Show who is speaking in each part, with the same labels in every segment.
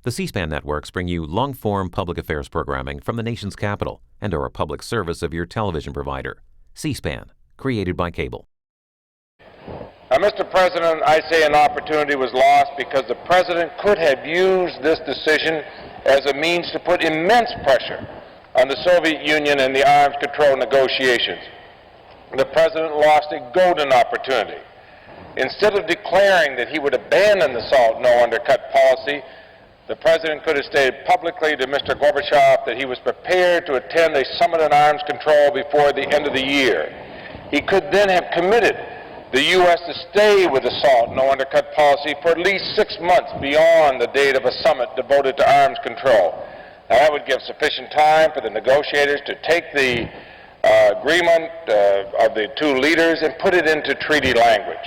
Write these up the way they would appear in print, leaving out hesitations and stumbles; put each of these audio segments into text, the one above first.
Speaker 1: The C-SPAN networks bring you long-form public affairs programming from the nation's capital and are a public service of your television provider. C-SPAN, created by cable.
Speaker 2: Now, Mr. President, I say an opportunity was lost because the President could have used this decision as a means to put immense pressure on the Soviet Union and the arms control negotiations. The President lost a golden opportunity. Instead of declaring that he would abandon the SALT no undercut policy, the President could have stated publicly to Mr. Gorbachev that he was prepared to attend a summit on arms control before the end of the year. He could then have committed the U.S. to stay with the SALT no undercut policy for at least 6 months beyond the date of a summit devoted to arms control. Now, that would give sufficient time for the negotiators to take the agreement of the two leaders and put it into treaty language.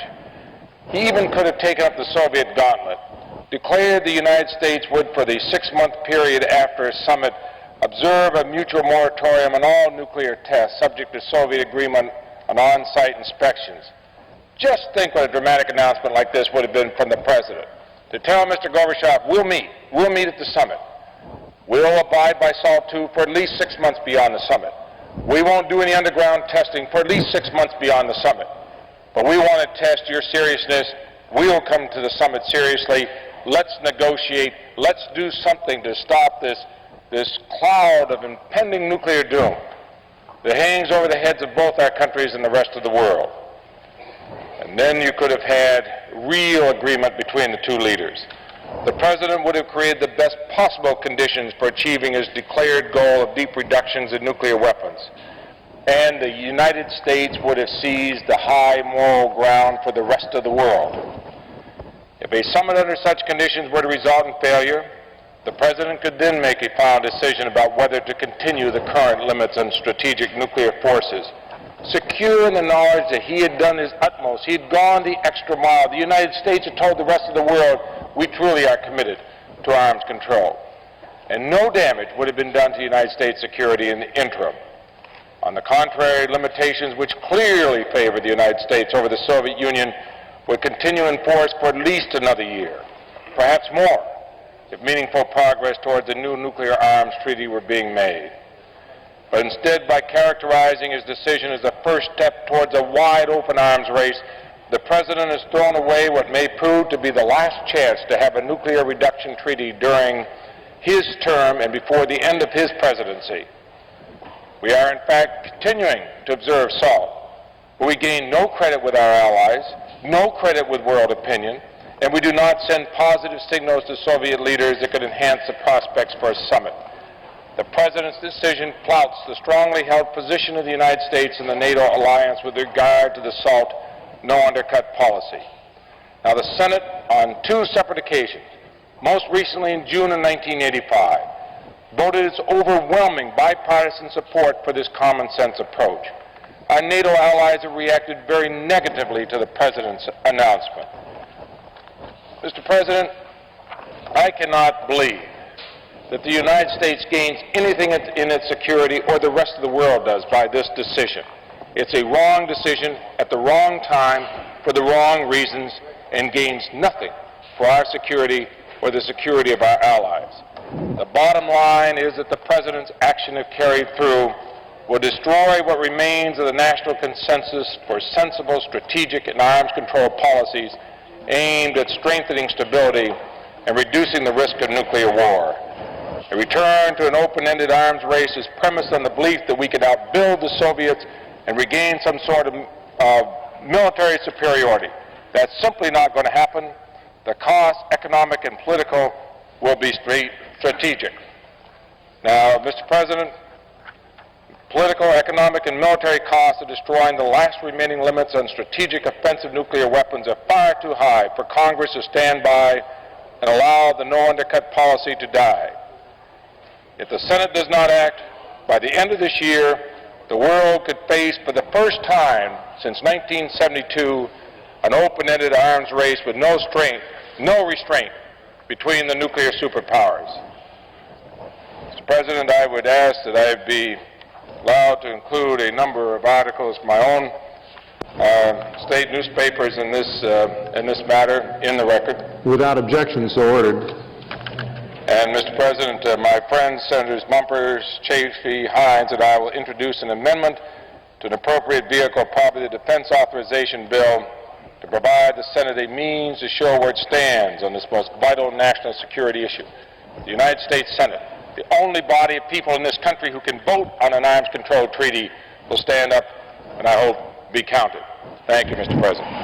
Speaker 2: He even could have taken up the Soviet gauntlet, declared the United States would, for the 6-month period after a summit, observe a mutual moratorium on all nuclear tests subject to Soviet agreement on on-site inspections. Just think what a dramatic announcement like this would have been from the President. To tell Mr. Gorbachev, we'll meet at the summit. We'll abide by SALT II for at least 6 months beyond the summit. We won't do any underground testing for at least 6 months beyond the summit. But we want to test your seriousness. We'll come to the summit seriously. Let's negotiate. Let's do something to stop this cloud of impending nuclear doom that hangs over the heads of both our countries and the rest of the world. And then you could have had real agreement between the two leaders. The President would have created the best possible conditions for achieving his declared goal of deep reductions in nuclear weapons. And the United States would have seized the high moral ground for the rest of the world. If a summit under such conditions were to result in failure, the President could then make a final decision about whether to continue the current limits on strategic nuclear forces, secure in the knowledge that he had done his utmost. He had gone the extra mile. The United States had told the rest of the world, we truly are committed to arms control. And no damage would have been done to United States security in the interim. On the contrary, limitations which clearly favor the United States over the Soviet Union would continue in force for at least another year, perhaps more, if meaningful progress towards a new nuclear arms treaty were being made. But instead, by characterizing his decision as the first step towards a wide-open arms race, the President has thrown away what may prove to be the last chance to have a nuclear reduction treaty during his term and before the end of his presidency. We are, in fact, continuing to observe SALT, but we gain no credit with our allies, no credit with world opinion, and we do not send positive signals to Soviet leaders that could enhance the prospects for a summit. The President's decision flouts the strongly held position of the United States and the NATO alliance with regard to the SALT no undercut policy. Now, the Senate, on 2 separate occasions, most recently in June of 1985, voted its overwhelming bipartisan support for this common sense approach. Our NATO allies have reacted very negatively to the President's announcement. Mr. President, I cannot believe that the United States gains anything in its security, or the rest of the world does, by this decision. It's a wrong decision at the wrong time for the wrong reasons, and gains nothing for our security or the security of our allies. The bottom line is that the President's action, if carried through, will destroy what remains of the national consensus for sensible strategic and arms control policies aimed at strengthening stability and reducing the risk of nuclear war. A return to an open-ended arms race is premised on the belief that we can outbuild the Soviets and regain some sort of military superiority. That's simply not going to happen. The cost, economic and political, will be strategic. Now, Mr. President, political, economic, and military costs of destroying the last remaining limits on strategic offensive nuclear weapons are far too high for Congress to stand by and allow the no undercut policy to die. If the Senate does not act, by the end of this year, the world could face for the first time since 1972 an open-ended arms race with no restraint between the nuclear superpowers. Mr. President, I would ask that I be allowed to include a number of articles from my own state newspapers in this matter in the record.
Speaker 3: Without objection, so ordered.
Speaker 2: And, Mr. President, my friends, Senators Bumpers, Chafee, Hines, and I will introduce an amendment to an appropriate vehicle, probably the Defense Authorization Bill, to provide the Senate a means to show where it stands on this most vital national security issue. The United States Senate, the only body of people in this country who can vote on an arms control treaty, will stand up and I hope be counted. Thank you, Mr. President.